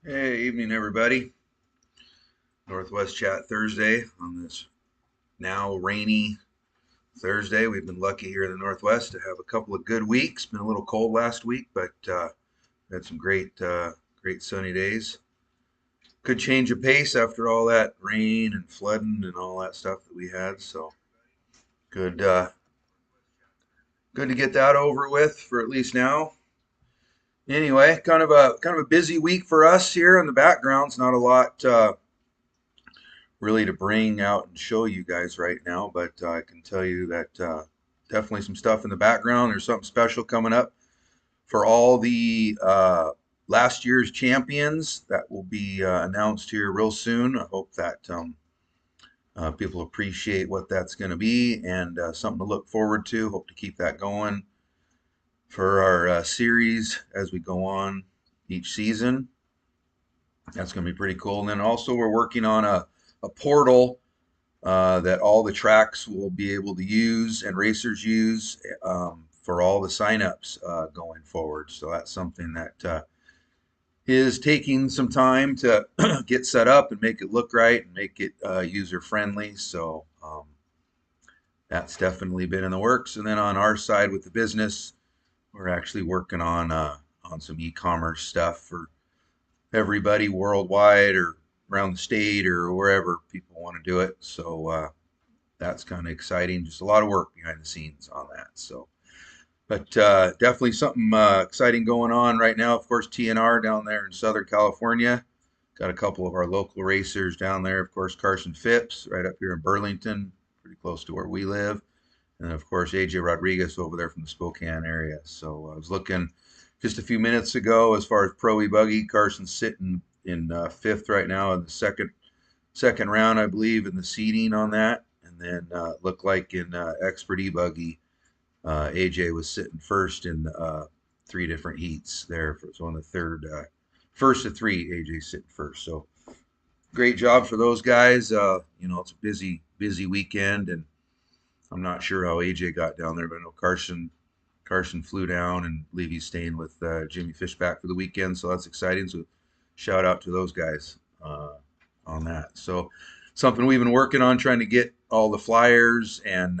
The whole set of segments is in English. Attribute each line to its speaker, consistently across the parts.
Speaker 1: Hey, evening, everybody. Northwest Chat Thursday on this now rainy Thursday. We've been lucky here in the Northwest to have a couple of good weeks. Been a little cold last week, but had some great sunny days. Could change of pace after all that rain and flooding and all that stuff that we had. So good, good to get that over with for at least now. Anyway, kind of a busy week for us here in the backgrounds. Not a lot. Really to bring out and show you guys right now, but I can tell you that definitely some stuff in the background. There's something special coming up for all the last year's champions that will be announced here real soon. I hope that people appreciate what that's going to be and something to look forward to. Hope to keep that going for our series as we go on each season. That's going to be pretty cool. And then also, we're working on a portal that all the tracks will be able to use and racers use for all the signups going forward. So that's something that is taking some time to get set up and make it look right and make it user friendly. So that's definitely been in the works. And then on our side with the business, we're actually working on some e-commerce stuff for everybody worldwide or around the state or wherever people want to do it. So that's kind of exciting. Just a lot of work behind the scenes on that. So, but definitely something exciting going on right now. Of course, TNR down there in Southern California. Got a couple of our local racers down there. Of course, Carson Phipps right up here in Burlington, pretty close to where we live. And of course, AJ Rodriguez over there from the Spokane area. So I was looking just a few minutes ago as far as Pro E Buggy. Carson's sitting in fifth right now in the second round, I believe, in the seeding on that. And then looked like in Expert E Buggy, AJ was sitting first in three different heats there. So on the third, first of three, AJ sitting first. So great job for those guys. It's a busy weekend, and I'm not sure how AJ got down there, but I know Carson flew down, and believe he's staying with Jimmy Fishback for the weekend. So that's exciting. So shout out to those guys on that. So something we've been working on, trying to get all the flyers and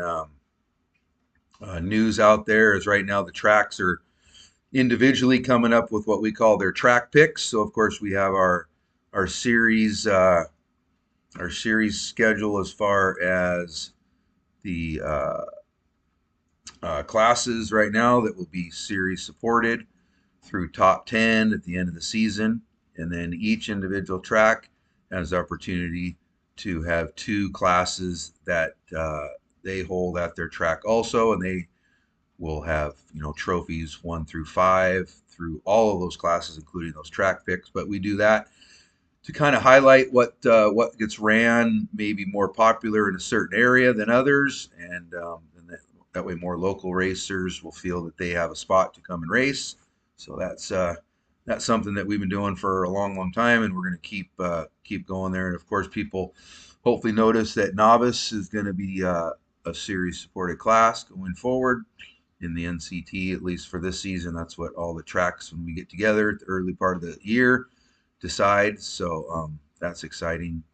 Speaker 1: news out there. Is right now the tracks are individually coming up with what we call their track picks. So of course we have our series our series schedule as far as the classes right now that will be series supported through top 10 at the end of the season. And then each individual track has the opportunity to have two classes that they hold at their track also. And they will have, trophies 1 through 5 through all of those classes, including those track picks. But we do that to kind of highlight what gets ran, maybe more popular in a certain area than others, and that way more local racers will feel that they have a spot to come and race. So that's something that we've been doing for a long time, and we're going to keep going there. And of course, people hopefully notice that novice is going to be a series supported class going forward in the NCT, at least for this season. That's what all the tracks when we get together at the early part of the year decide. So that's exciting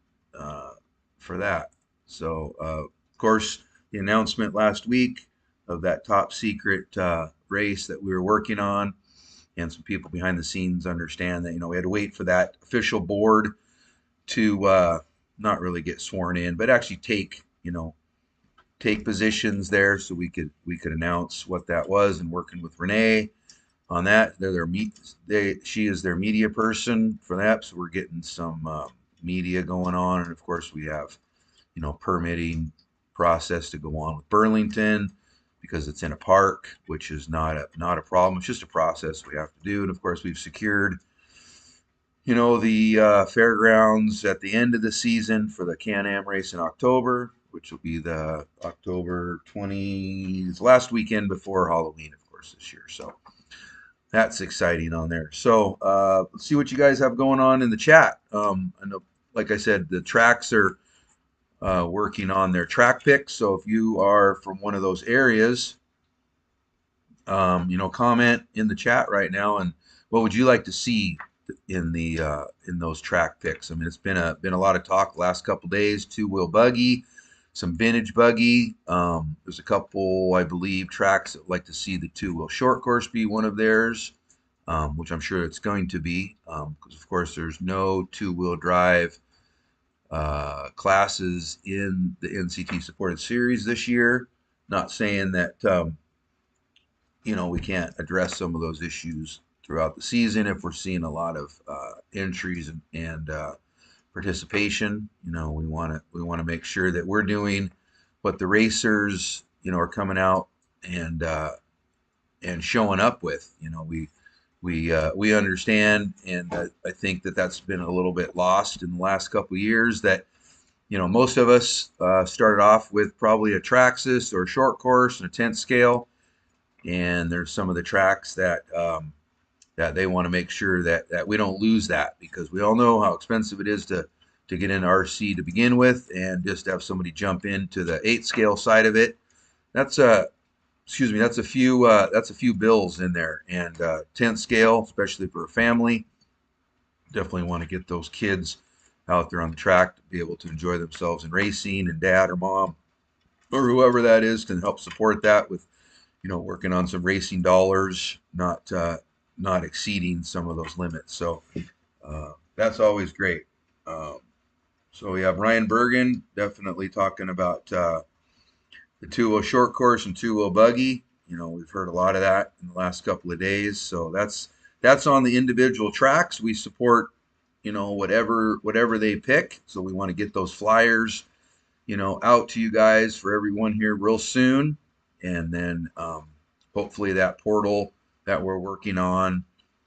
Speaker 1: for that. So of course, the announcement last week of that top secret race that we were working on, and some people behind the scenes understand that we had to wait for that official board to not really get sworn in, but actually take positions there so we could announce what that was, and working with Renee on that. She is their media person for that, so we're getting some media going on, and of course we have permitting process to go on with Burlington because it's in a park, which is not a problem. It's just a process we have to do, and of course we've secured the fairgrounds at the end of the season for the Can-Am race in October, which will be the October 20th, last weekend before Halloween, of course, this year. So that's exciting on there. So let's see what you guys have going on in the chat. I know, like I said, the tracks are working on their track picks. So if you are from one of those areas, comment in the chat right now, and what would you like to see in those track picks. I mean, it's been a lot of talk the last couple days. Two wheel buggy, some vintage buggy. There's a couple, I believe, tracks that like to see the two wheel short course be one of theirs, which I'm sure it's going to be, because of course there's no two wheel drive classes in the NCT supported series this year. Not saying that we can't address some of those issues throughout the season if we're seeing a lot of entries and participation. We want to make sure that we're doing what the racers are coming out and showing up with. We understand, and I think that that's been a little bit lost in the last couple of years. That most of us started off with probably a Traxxas or a short course and a 10th scale, and there's some of the tracks that they want to make sure that we don't lose that, because we all know how expensive it is to get into RC to begin with, and just have somebody jump into the 8 scale side of it. That's a excuse me, that's a few bills in there, and 10th scale, especially for a family, definitely want to get those kids out there on the track to be able to enjoy themselves in racing, and dad or mom or whoever that is can help support that with working on some racing dollars, not exceeding some of those limits. So that's always great. Um, so we have Ryan Bergen definitely talking about the two-wheel short course and two-wheel buggy. We've heard a lot of that in the last couple of days. So that's on the individual tracks. We support whatever they pick. So we want to get those flyers out to you guys for everyone here real soon. And then hopefully that portal that we're working on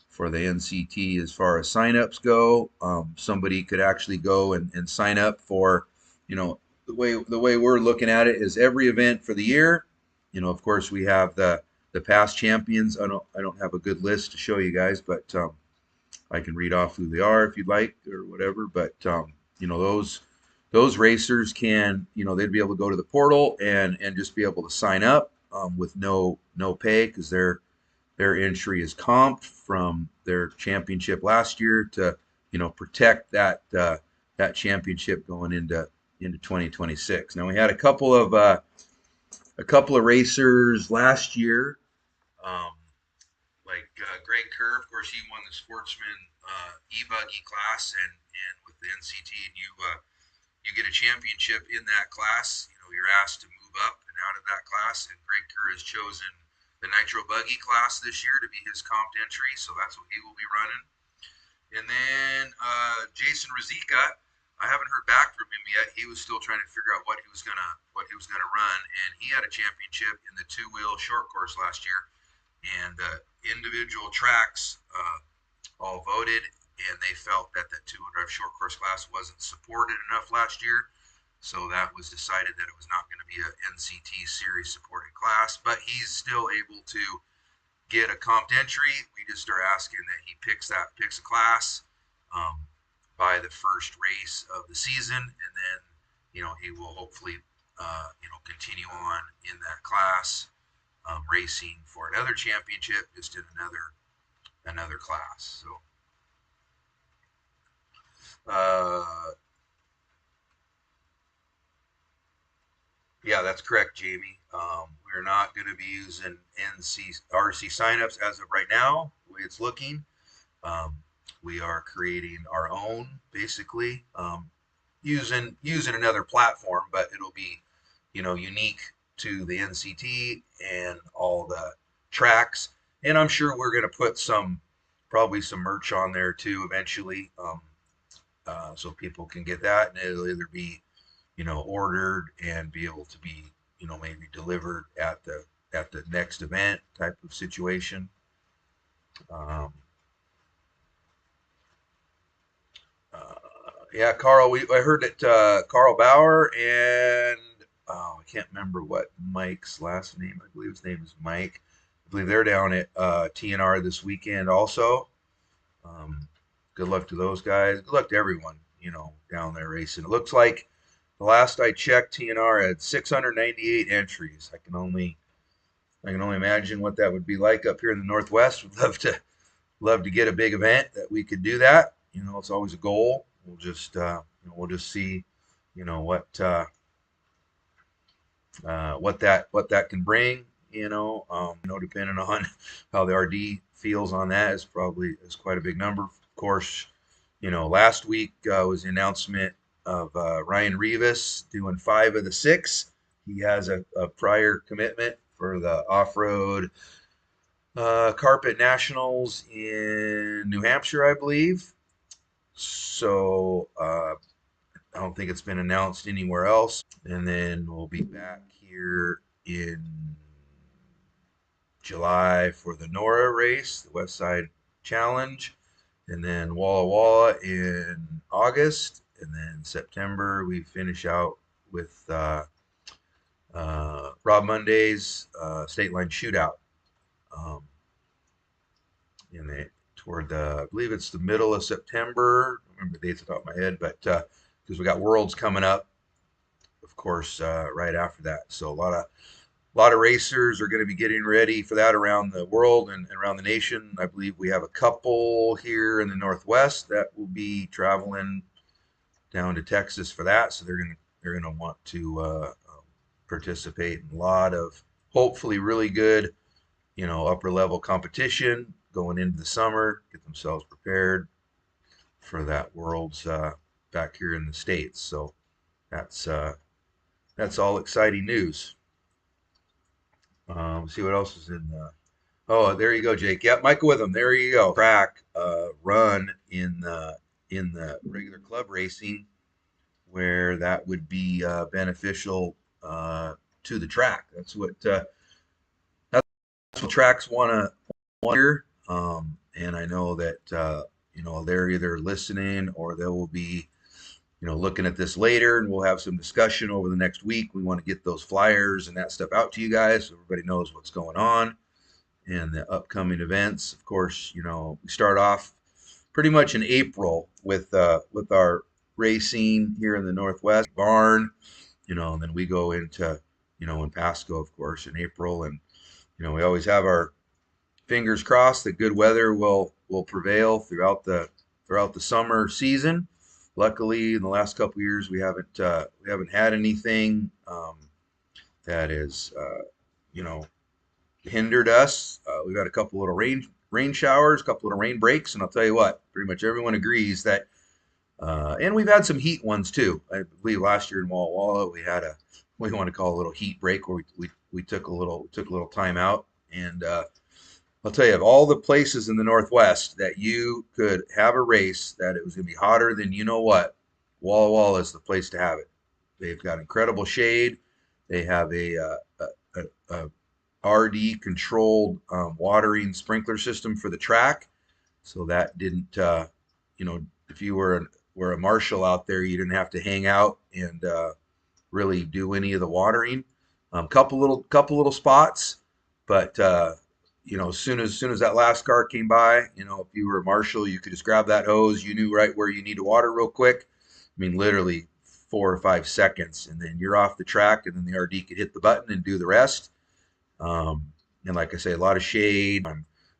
Speaker 1: for the NCT as far as signups go, somebody could actually go and sign up for, the way we're looking at it is every event for the year. Of course we have the past champions. I don't have a good list to show you guys, but I can read off who they are if you'd like or whatever. But those racers can, they'd be able to go to the portal and just be able to sign up with no pay, because their entry is comped from their championship last year to protect that championship going into 2026. Now we had a couple of racers last year, um, like Greg Kerr. Of course, he won the Sportsman e-buggy class, and with the NCT, and you get a championship in that class. You're asked to move up and out of that class, and Greg Kerr has chosen the Nitro Buggy class this year to be his comped entry, so that's what he will be running. And then Jason Rizika, I haven't heard back from him yet. He was still trying to figure out what he was gonna run, and he had a championship in the two-wheel short course last year. And individual tracks all voted, and they felt that the two-wheel drive short course class wasn't supported enough last year. So that was decided that it was not going to be a NCT series supported class, but he's still able to get a comped entry. We just are asking that he picks a class um, by the first race of the season, and then he will hopefully continue on in that class, racing for another championship, just in another class. So yeah, that's correct, Jamie. We're not going to be using RC signups as of right now, the way it's looking. Um, we are creating our own, basically, using another platform, but it'll be, unique to the NCT and all the tracks. And I'm sure we're going to put probably some merch on there too eventually, so people can get that, and it'll either be, ordered and be able to be, maybe delivered at the next event type of situation. Um, uh, yeah, Carl. I heard that Carl Bauer and I can't remember what Mike's last name. I believe his name is Mike. I believe they're down at TNR this weekend also. Um, Good luck to those guys. Good luck to everyone, down there racing. It looks like the last I checked, TNR had 698 entries. I can only imagine what that would be like up here in the Northwest. Would love love to get a big event that we could do that. It's always a goal. We'll just see, you know, what that can bring. Depending on how the RD feels on that, is quite a big number. Of course, last week was the announcement of Ryan Rivas doing 5 of the 6. He has a prior commitment for the off-road carpet nationals in New Hampshire, I believe. So I don't think it's been announced anywhere else. And then we'll be back here in July for the NORA race, the West Side Challenge, and then Walla Walla in August, and then September we finish out with Rob Monday's State Line Shootout. Um, in the toward the, I believe it's the middle of September. I don't remember the dates off the top of my head, but because we got Worlds coming up, of course, right after that. So a lot of racers are going to be getting ready for that around the world and around the nation. I believe we have a couple here in the Northwest that will be traveling down to Texas for that. So they're gonna want to participate in a lot of hopefully really good, upper level competition going into the summer, get themselves prepared for that world's back here in the States. So that's that's all exciting news. See what else is in. Oh, there you go, Jake. Yep, Michael with him. There you go. Track run in the regular club racing, where that would be beneficial to the track. That's what tracks want to hear. And I know that they're either listening or they will be looking at this later, and we'll have some discussion over the next week. We want to get those flyers and that stuff out to you guys so everybody knows what's going on and the upcoming events. Of course, we start off pretty much in April with our racing here in the Northwest barn, and then we go into in Pasco, of course, in April, and we always have our fingers crossed that good weather will prevail throughout the summer season. Luckily, in the last couple of years, we haven't had anything that is hindered us. We've had a couple little rain showers, a couple little rain breaks, and I'll tell you what, pretty much everyone agrees that. And we've had some heat ones too. I believe last year in Walla Walla we had we want to call a little heat break where we took a little time out. And I'll tell you, of all the places in the Northwest that you could have a race that it was going to be hotter than what, Walla Walla is the place to have it. They've got incredible shade. They have a RD controlled watering sprinkler system for the track, so that didn't if you were a marshal out there, you didn't have to hang out and really do any of the watering. Couple little spots, but as soon as that last car came by, if you were a marshal, you could just grab that hose. You knew right where you need to water real quick. I mean, literally 4 or 5 seconds, and then you're off the track, and then the RD could hit the button and do the rest. And like I say, a lot of shade.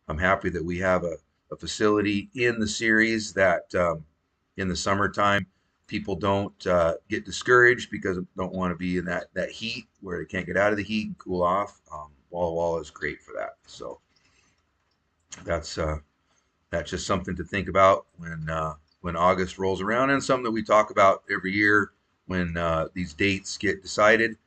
Speaker 1: I'm happy that we have a facility in the series that in the summertime people don't get discouraged because they don't want to be in that heat where they can't get out of the heat and cool off. Walla Walla is great for that. So that's just something to think about when August rolls around, and something that we talk about every year when these dates get decided.